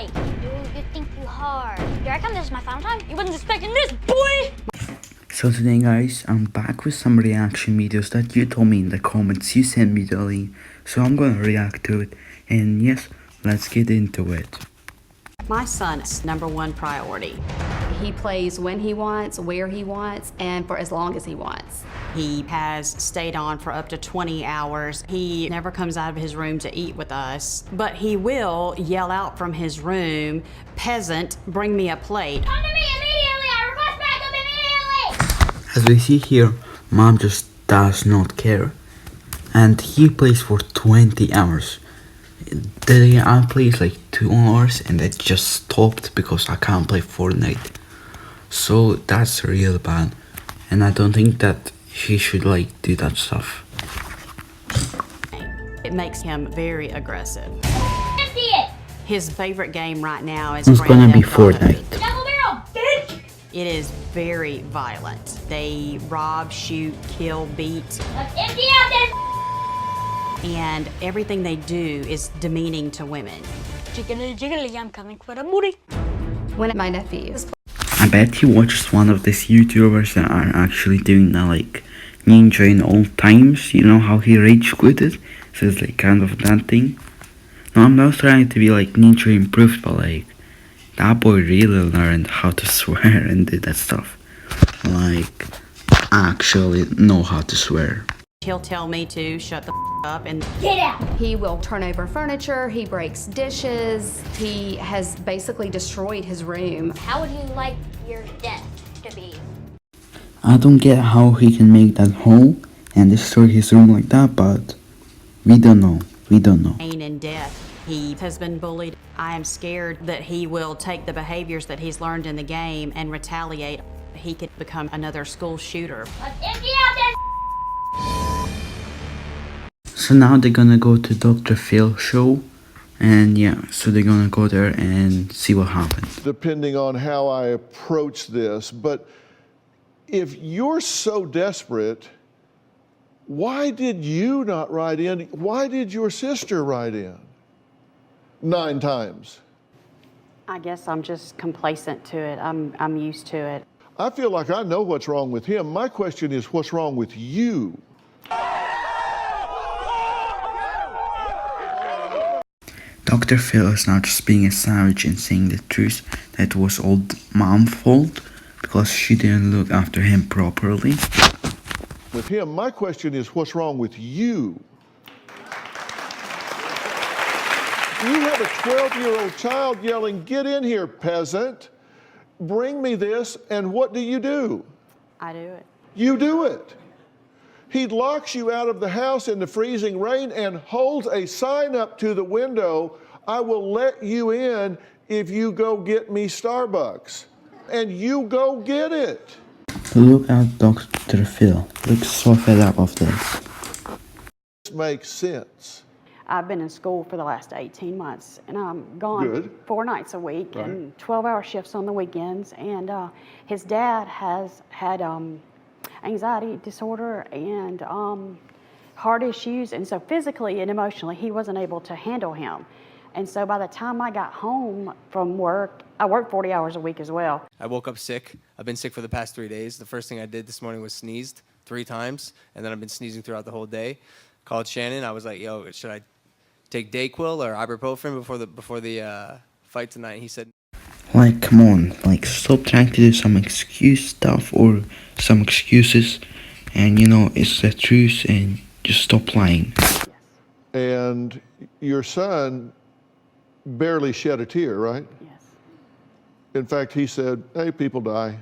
boy! You think you hard. Here I come, this is my final time. You wasn't expecting this, boy! So today guys, I'm back with some reaction videos that you told me in the comments. You sent me the link, so I'm gonna react to it. And yes, let's get into it. My son's #1 priority. He plays when he wants, where he wants, and for as long as he wants. He has stayed on for up to 20 hours. He never comes out of his room to eat with us, but he will yell out from his room, "Peasant, bring me a plate." Come to me immediately! I request backup immediately! As we see here, mom just does not care. And he plays for 20 hours. The day I played like 2 hours and it just stopped because I can't play Fortnite. So that's real bad. And I don't think that he should like do that stuff. It makes him very aggressive. Empty it! His favorite game right now is It's gonna be Grand Theft Auto. Fortnite. Double barrel! Bitch! It is very violent. They rob, shoot, kill, beat. Let's empty out this! And everything they do is demeaning to women. Jiggly jiggly, I'm coming for the booty. When my nephew is I bet he watches one of these YouTubers that are actually doing that, like Ninja in old times. You know how he rage quitted? So it's like kind of that thing. No, I'm not trying to be like Ninja improved, but like that boy really learned how to swear and do that stuff. Like actually know how to swear. He'll tell me to shut the up and Get out! he will turn over furniture, he breaks dishes, he has basically destroyed his room. How would you like your death to be? I don't get how he can make that hole and destroy his room like that, but we don't know. We don't know. pain and death. He has been bullied. I am scared that he will take the behaviors that he's learned in the game and retaliate. He could become another school shooter. Let's empty out this! So now they're gonna go to Dr. Phil show, and yeah, so they're gonna go there and see what happens. Depending on how I approach this, but if you're so desperate, why did you not write in? Why did your sister write in 9 times? I guess I'm just complacent to it. I'm used to it. I feel like I know what's wrong with him. My question is, what's wrong with you? Dr. Phil is now just being a savage and saying the truth that it was all mom's fault because she didn't look after him properly. With him, my question is, what's wrong with you? You have a 12-year-old child yelling, "Get in here, peasant. Bring me this," and what do? I do it. You do it. He locks you out of the house in the freezing rain and holds a sign up to the window, "I will let you in if you go get me Starbucks." And you go get it. Look at Dr. Phil. Looks so fed up of this. This makes sense. I've been in school for the last 18 months, and I'm gone Good. 4 nights a week Right. and 12-hour shifts on the weekends. And his dad has had anxiety disorder and heart issues, and so physically and emotionally, he wasn't able to handle him. And so by the time I got home from work, I work 40 hours a week as well. I woke up sick. I've been sick for the past 3 days. The first thing I did this morning was sneezed 3 times, and then I've been sneezing throughout the whole day. Called Shannon. I was like, "Yo, should I take Dayquil or ibuprofen before the fight tonight?" He said, Like, come on, like, stop trying to do some excuse stuff or some excuses, and you know, it's the truth, and just stop lying. And your son barely shed a tear, right? Yes. In fact, he said, "Hey, people die.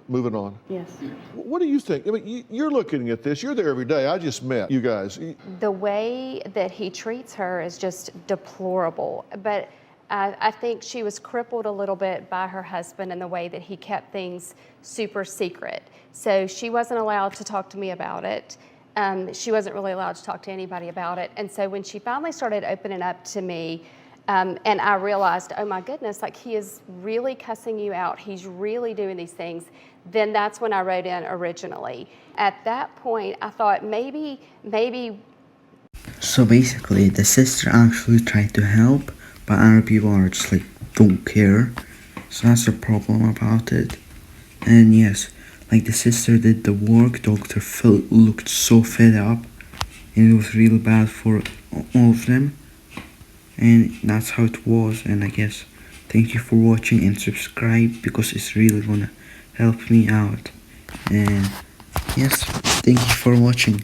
Moving on." Yes. What do you think? I mean, you're looking at this. You're there every day. I just met you guys. The way that he treats her is just deplorable. But I think she was crippled a little bit by her husband and the way that he kept things super secret. So she wasn't allowed to talk to me about it. She wasn't really allowed to talk to anybody about it. And so when she finally started opening up to me, and I realized, oh my goodness, like he is really cussing you out. He's really doing these things. Then that's when I wrote in originally. At that point, I thought maybe. So basically, the sister actually tried to help, but other people are just like don't care. So that's the problem about it. And yes, like the sister did the work, Dr. Phil looked so fed up, and it was real bad for all of them. And that's how it was. And I guess thank you for watching and subscribe, because it's really gonna help me out. And yes, thank you for watching.